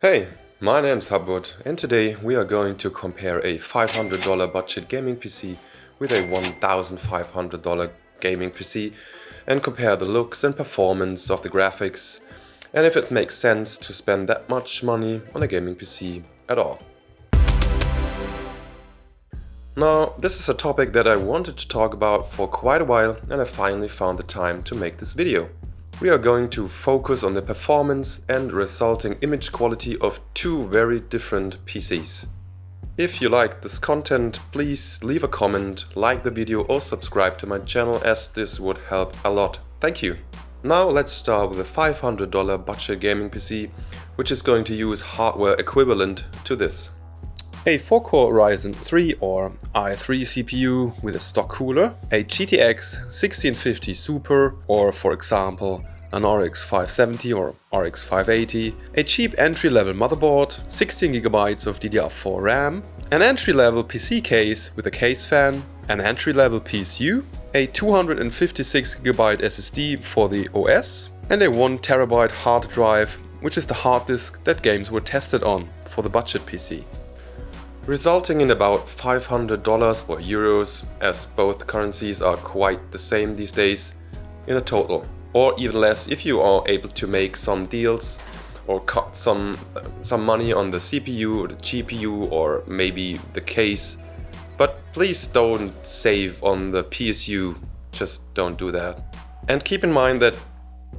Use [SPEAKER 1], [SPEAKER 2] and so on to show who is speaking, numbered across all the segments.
[SPEAKER 1] Hey, my name's Hubwood and today we are going to compare a $500 budget gaming PC with a $1,500 gaming PC and compare the looks and performance of the graphics and if it makes sense to spend that much money on a gaming PC at all. Now, this is a topic that I wanted to talk about for quite a while and I finally found the time to make this video. We are going to focus on the performance and resulting image quality of two very different PCs. If you like this content, please leave a comment, like the video or subscribe to my channel as this would help a lot. Thank you! Now let's start with a $500 budget gaming PC, which is going to use hardware equivalent to this. A 4-core Ryzen 3 or i3 CPU with a stock cooler, a GTX 1650 Super or for example an RX 570 or RX 580, a cheap entry-level motherboard, 16GB of DDR4 RAM, an entry-level PC case with a case fan, an entry-level PSU, a 256GB SSD for the OS, and a 1TB hard drive, which is the hard disk that games were tested on for the budget PC. Resulting in about $500 or euros, as both currencies are quite the same these days, in a total. Or even less if you are able to make some deals or cut some money on the CPU or the GPU or maybe the case. But please don't save on the PSU, just don't do that. And keep in mind that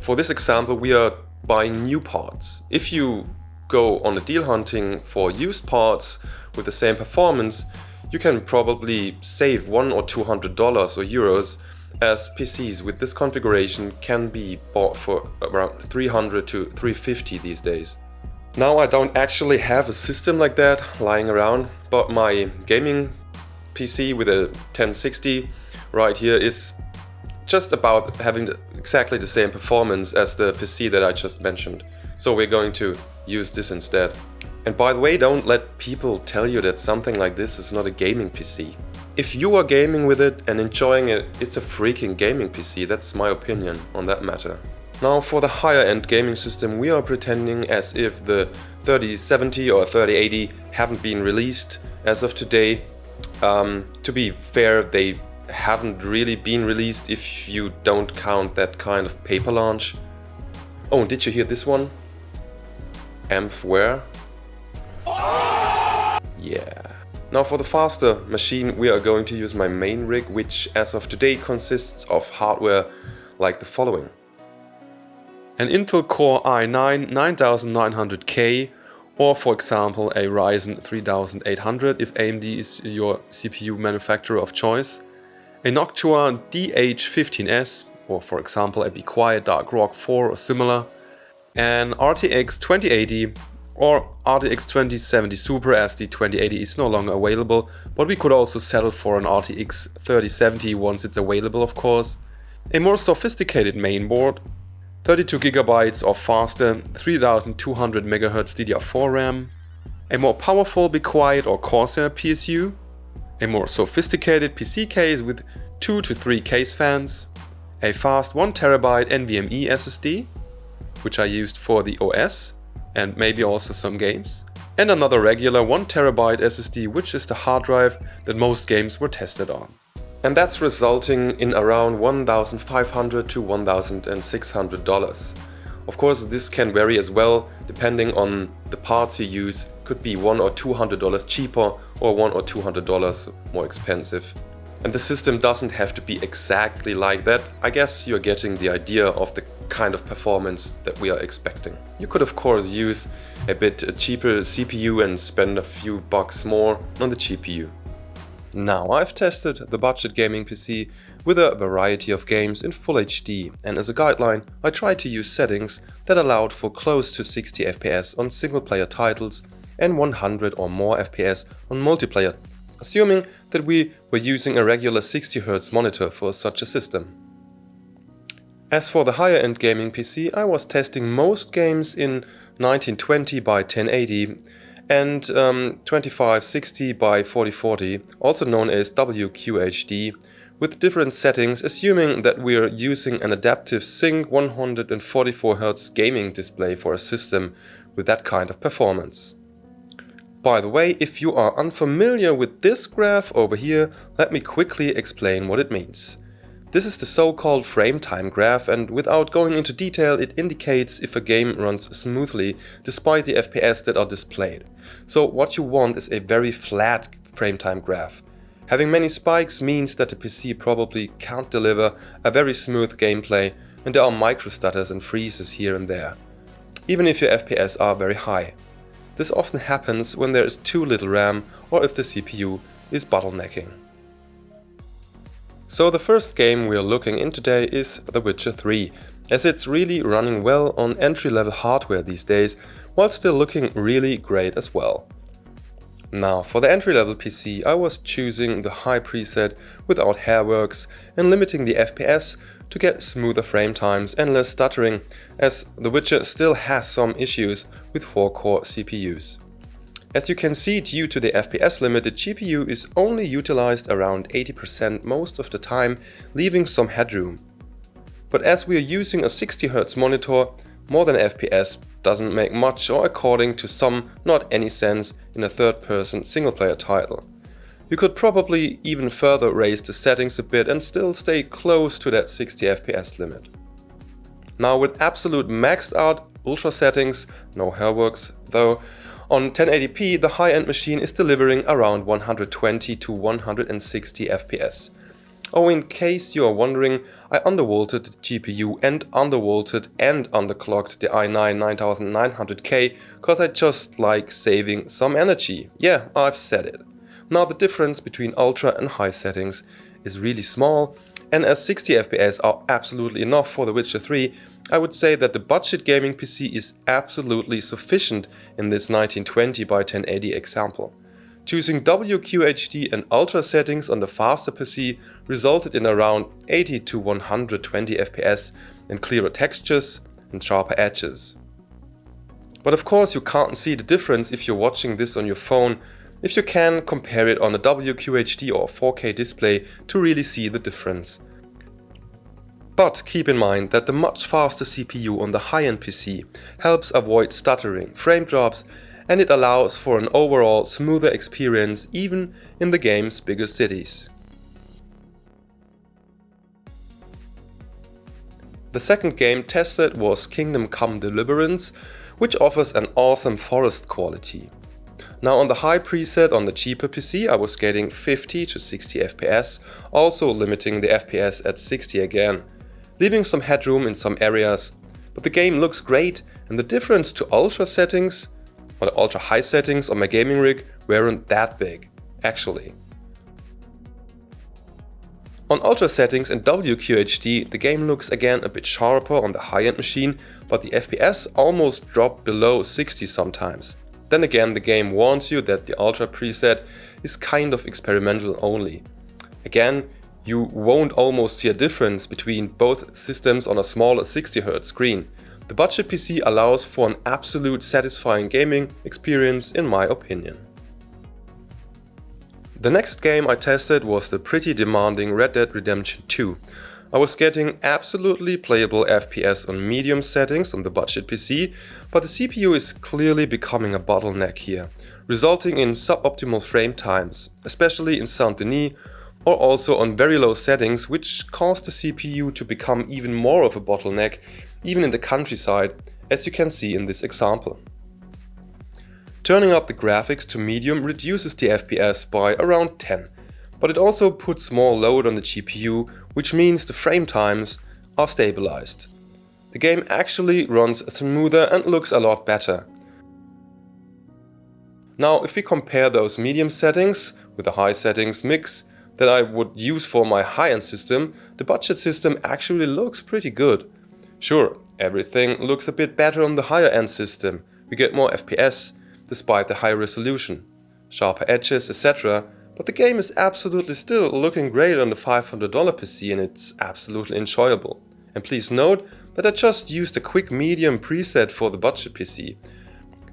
[SPEAKER 1] for this example we are buying new parts. If you go on a deal hunting for used parts with the same performance, you can probably save $100 or $200 or euros, as PCs with this configuration can be bought for around $300 to $350 these days. Now I don't actually have a system like that lying around, but my gaming PC with a 1060 right here is just about having exactly the same performance as the PC that I just mentioned. So we're going to use this instead. And by the way, don't let people tell you that something like this is not a gaming PC. If you are gaming with it and enjoying it, it's a freaking gaming PC, that's my opinion on that matter. Now for the higher end gaming system, we are pretending as if the 3070 or 3080 haven't been released as of today. To be fair, they haven't really been released if you don't count that kind of paper launch. Oh, and did you hear this one? Amphware? Yeah. Now for the faster machine we are going to use my main rig, which as of today consists of hardware like the following. An Intel Core i9 9900K or for example a Ryzen 3800 if AMD is your CPU manufacturer of choice. A Noctua DH15S or for example a Be Quiet Dark Rock 4 or similar. An RTX 2080 or RTX 2070 Super, as the 2080 is no longer available, but we could also settle for an RTX 3070 once it's available of course. A more sophisticated mainboard, 32GB or faster 3200 MHz DDR4 RAM, a more powerful Be Quiet or Corsair PSU, a more sophisticated PC case with 2 to 3 case fans, a fast 1TB NVMe SSD, which I used for the OS and maybe also some games, and another regular 1TB SSD, which is the hard drive that most games were tested on. And that's resulting in around $1,500 to $1,600. Of course this can vary as well depending on the parts you use, could be $100 or $200 cheaper or $100 or $200 more expensive. And the system doesn't have to be exactly like that. I guess you're getting the idea of the kind of performance that we are expecting. You could of course use a bit cheaper CPU and spend a few bucks more on the GPU. Now I've tested the budget gaming PC with a variety of games in Full HD, and as a guideline I tried to use settings that allowed for close to 60 FPS on single player titles and 100 or more FPS on multiplayer, assuming that we were using a regular 60Hz monitor for such a system. As for the higher end gaming PC, I was testing most games in 1920 by 1080 and 2560 by 4040, also known as WQHD, with different settings, assuming that we are using an adaptive Sync 144Hz gaming display for a system with that kind of performance. By the way, if you are unfamiliar with this graph over here, let me quickly explain what it means. This is the so-called frame time graph, and without going into detail, it indicates if a game runs smoothly despite the FPS that are displayed. So what you want is a very flat frame time graph. Having many spikes means that the PC probably can't deliver a very smooth gameplay, and there are micro stutters and freezes here and there, even if your FPS are very high. This often happens when there is too little RAM or if the CPU is bottlenecking. So the first game we are looking in today is The Witcher 3, as it's really running well on entry-level hardware these days, while still looking really great as well. Now for the entry-level PC I was choosing the high preset without hairworks and limiting the FPS to get smoother frame times and less stuttering, as The Witcher still has some issues with 4-core CPUs. As you can see, due to the FPS limit, the GPU is only utilized around 80% most of the time, leaving some headroom. But as we are using a 60Hz monitor, more than FPS doesn't make much, or according to some, not any sense in a third-person single-player title. You could probably even further raise the settings a bit and still stay close to that 60 FPS limit. Now with absolute maxed out ultra settings, no hairworks though, on 1080p the high-end machine is delivering around 120 to 160 FPS. Oh, in case you are wondering, I undervolted the GPU and undervolted and underclocked the i9 9900K cause I just like saving some energy. Yeah, I've said it. Now the difference between ultra and high settings is really small, and as 60 FPS are absolutely enough for The Witcher 3, I would say that the budget gaming PC is absolutely sufficient in this 1920 by 1080 example. Choosing WQHD and ultra settings on the faster PC resulted in around 80 to 120 FPS and clearer textures and sharper edges. But of course you can't see the difference if you're watching this on your phone. If you can, compare it on a WQHD or 4K display to really see the difference. But keep in mind that the much faster CPU on the high-end PC helps avoid stuttering, frame drops, and it allows for an overall smoother experience even in the game's bigger cities. The second game tested was Kingdome Deliverance, which offers an awesome forest quality. Now on the high preset on the cheaper PC I was getting 50 to 60 FPS, also limiting the FPS at 60 again, leaving some headroom in some areas, but the game looks great and the difference to ultra settings or the ultra high settings on my gaming rig weren't that big, actually. On ultra settings and WQHD the game looks again a bit sharper on the high-end machine, but the FPS almost dropped below 60 sometimes. Then again, the game warns you that the ultra preset is kind of experimental only. Again, you won't almost see a difference between both systems on a smaller 60Hz screen. The budget PC allows for an absolute satisfying gaming experience in my opinion. The next game I tested was the pretty demanding Red Dead Redemption 2. I was getting absolutely playable FPS on medium settings on the budget PC, but the CPU is clearly becoming a bottleneck here, resulting in suboptimal frame times, especially in Saint-Denis, or also on very low settings, which caused the CPU to become even more of a bottleneck, even in the countryside, as you can see in this example. Turning up the graphics to medium reduces the FPS by around 10, but it also puts more load on the GPU, which means the frame times are stabilized. The game actually runs smoother and looks a lot better. Now if we compare those medium settings with the high settings mix that I would use for my high-end system, the budget system actually looks pretty good. Sure, everything looks a bit better on the higher end system, we get more FPS despite the high resolution, sharper edges, etc. But the game is absolutely still looking great on the $500 PC and it's absolutely enjoyable. And please note that I just used a quick medium preset for the budget PC.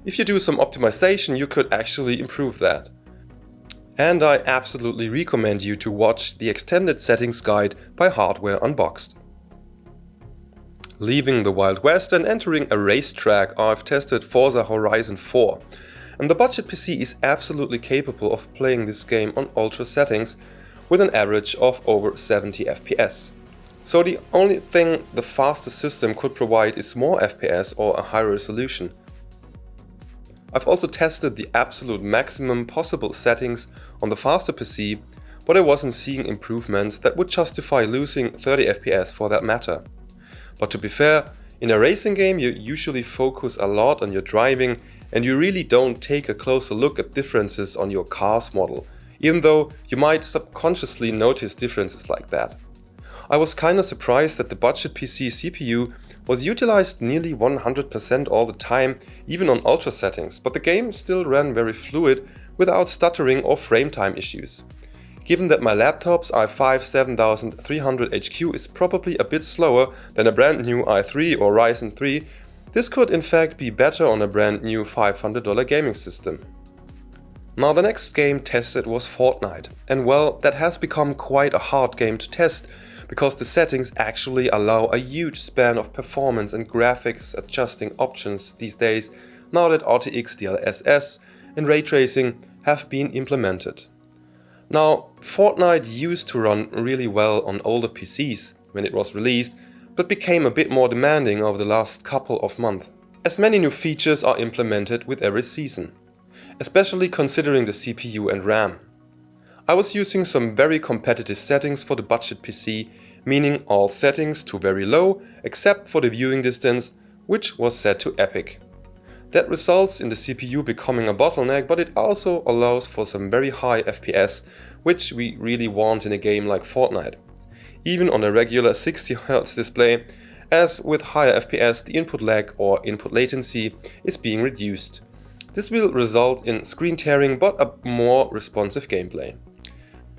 [SPEAKER 1] If you do some optimization you could actually improve that. And I absolutely recommend you to watch the extended settings guide by Hardware Unboxed. Leaving the Wild West and entering a racetrack, I've tested Forza Horizon 4. And the budget PC is absolutely capable of playing this game on ultra settings with an average of over 70 FPS. So the only thing the faster system could provide is more FPS or a higher resolution. I've also tested the absolute maximum possible settings on the faster PC, but I wasn't seeing improvements that would justify losing 30 FPS for that matter. But to be fair, in a racing game you usually focus a lot on your driving and you really don't take a closer look at differences on your car's model, even though you might subconsciously notice differences like that. I was kinda surprised that the budget PC CPU was utilized nearly 100% all the time, even on ultra settings, but the game still ran very fluid without stuttering or frame time issues. Given that my laptop's i5 7300 HQ is probably a bit slower than a brand new i3 or Ryzen 3, this could in fact be better on a brand new $500 gaming system. Now the next game tested was Fortnite, and well, that has become quite a hard game to test, because the settings actually allow a huge span of performance and graphics adjusting options these days, now that RTX DLSS and ray tracing have been implemented. Now, Fortnite used to run really well on older PCs when it was released, but became a bit more demanding over the last couple of months, as many new features are implemented with every season, especially considering the CPU and RAM. I was using some very competitive settings for the budget PC, meaning all settings to very low except for the viewing distance, which was set to epic. That results in the CPU becoming a bottleneck, but it also allows for some very high FPS, which we really want in a game like Fortnite. Even on a regular 60Hz display, as with higher FPS the input lag or input latency is being reduced. This will result in screen tearing but a more responsive gameplay.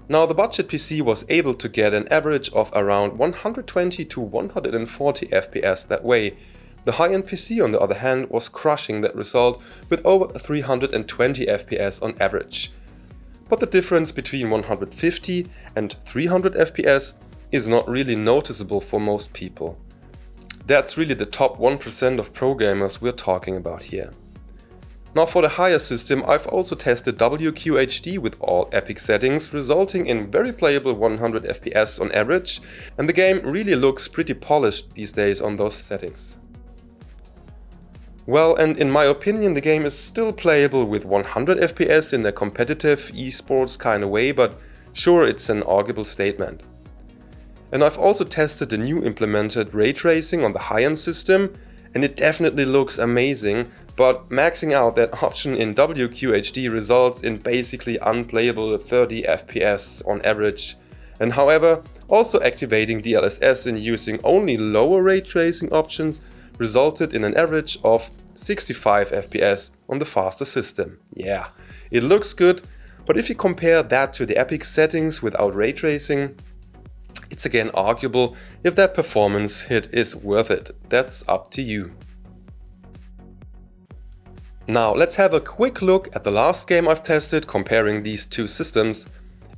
[SPEAKER 1] Now the budget PC was able to get an average of around 120 to 140 FPS that way. The high-end PC on the other hand was crushing that result with over 320 FPS on average. But the difference between 150 and 300 FPS is not really noticeable for most people. That's really the top 1% of pro gamers we're talking about here. Now for the higher system, I've also tested WQHD with all epic settings, resulting in very playable 100 FPS on average, and the game really looks pretty polished these days on those settings. Well, and in my opinion the game is still playable with 100 FPS in a competitive esports kind of way, but sure, it's an arguable statement. And I've also tested the new implemented ray tracing on the high-end system, and it definitely looks amazing, but maxing out that option in WQHD results in basically unplayable 30 FPS on average. And however, also activating DLSS and using only lower ray tracing options resulted in an average of 65 FPS on the faster system. Yeah, it looks good, but if you compare that to the epic settings without ray tracing, it's again arguable if that performance hit is worth it. That's up to you. Now let's have a quick look at the last game I've tested comparing these two systems,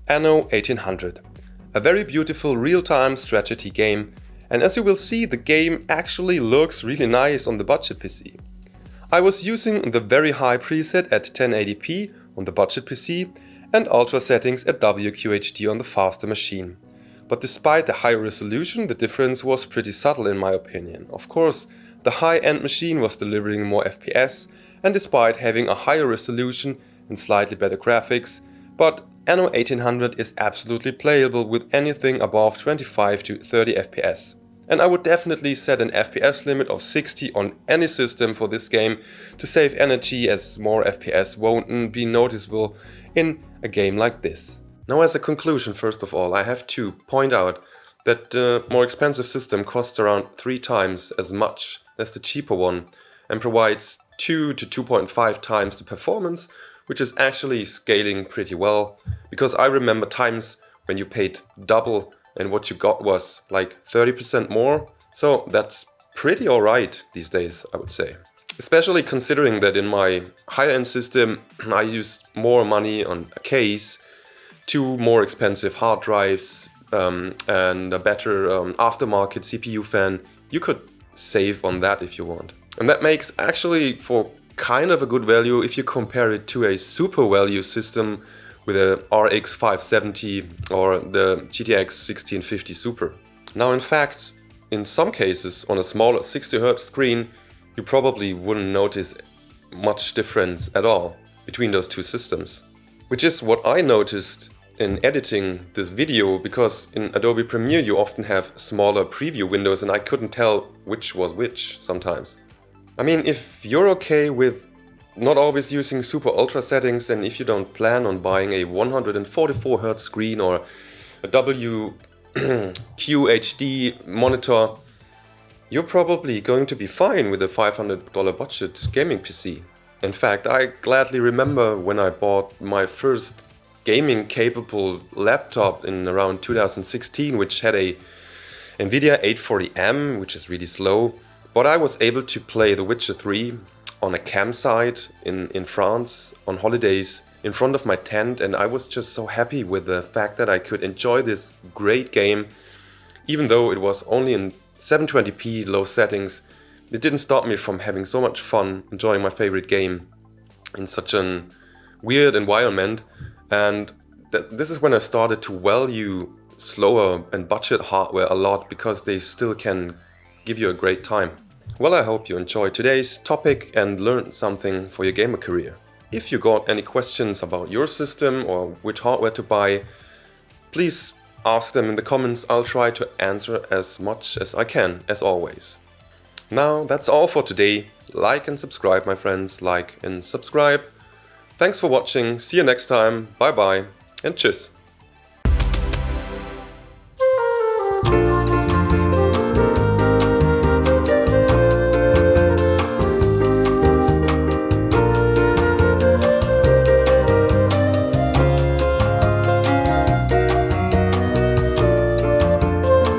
[SPEAKER 1] Anno 1800. A very beautiful real-time strategy game, and as you will see, the game actually looks really nice on the budget PC. I was using the very high preset at 1080p on the budget PC and ultra settings at WQHD on the faster machine. But despite the high resolution, the difference was pretty subtle in my opinion. Of course, the high-end machine was delivering more FPS, and despite having a higher resolution and slightly better graphics, but Anno 1800 is absolutely playable with anything above 25 to 30 FPS. And I would definitely set an FPS limit of 60 on any system for this game to save energy, as more FPS won't be noticeable in a game like this. Now as a conclusion, first of all, I have to point out that the more expensive system costs around 3 times as much as the cheaper one and provides 2 to 2.5 times the performance, which is actually scaling pretty well, because I remember times when you paid double and what you got was like 30% more, so that's pretty alright these days, I would say. Especially considering that in my higher-end system I used more money on a case, 2 more expensive hard drives and a better aftermarket CPU fan. You could save on that if you want. And that makes actually for kind of a good value if you compare it to a super value system with a RX 570 or the GTX 1650 Super. Now in fact, in some cases on a smaller 60Hz screen, you probably wouldn't notice much difference at all between those two systems. Which is what I noticed in editing this video, because in Adobe Premiere you often have smaller preview windows and I couldn't tell which was which sometimes. I mean, if you're okay with not always using super ultra settings, and if you don't plan on buying a 144Hz screen or a QHD monitor, you're probably going to be fine with a $500 budget gaming PC. In fact, I gladly remember when I bought my first gaming capable laptop in around 2016, which had a NVIDIA 840M, which is really slow, but I was able to play The Witcher 3 on a campsite in France on holidays in front of my tent, and I was just so happy with the fact that I could enjoy this great game. Even though it was only in 720p low settings, it didn't stop me from having so much fun enjoying my favorite game in such a weird environment. And this is when I started to value slower and budget hardware a lot, because they still can give you a great time. Well, I hope you enjoyed today's topic and learned something for your gamer career. If you got any questions about your system or which hardware to buy, please ask them in the comments. I'll try to answer as much as I can, as always. Now, that's all for today. Like and subscribe, my friends. Like and subscribe. Thanks for watching. See you next time. Bye bye and tschüss.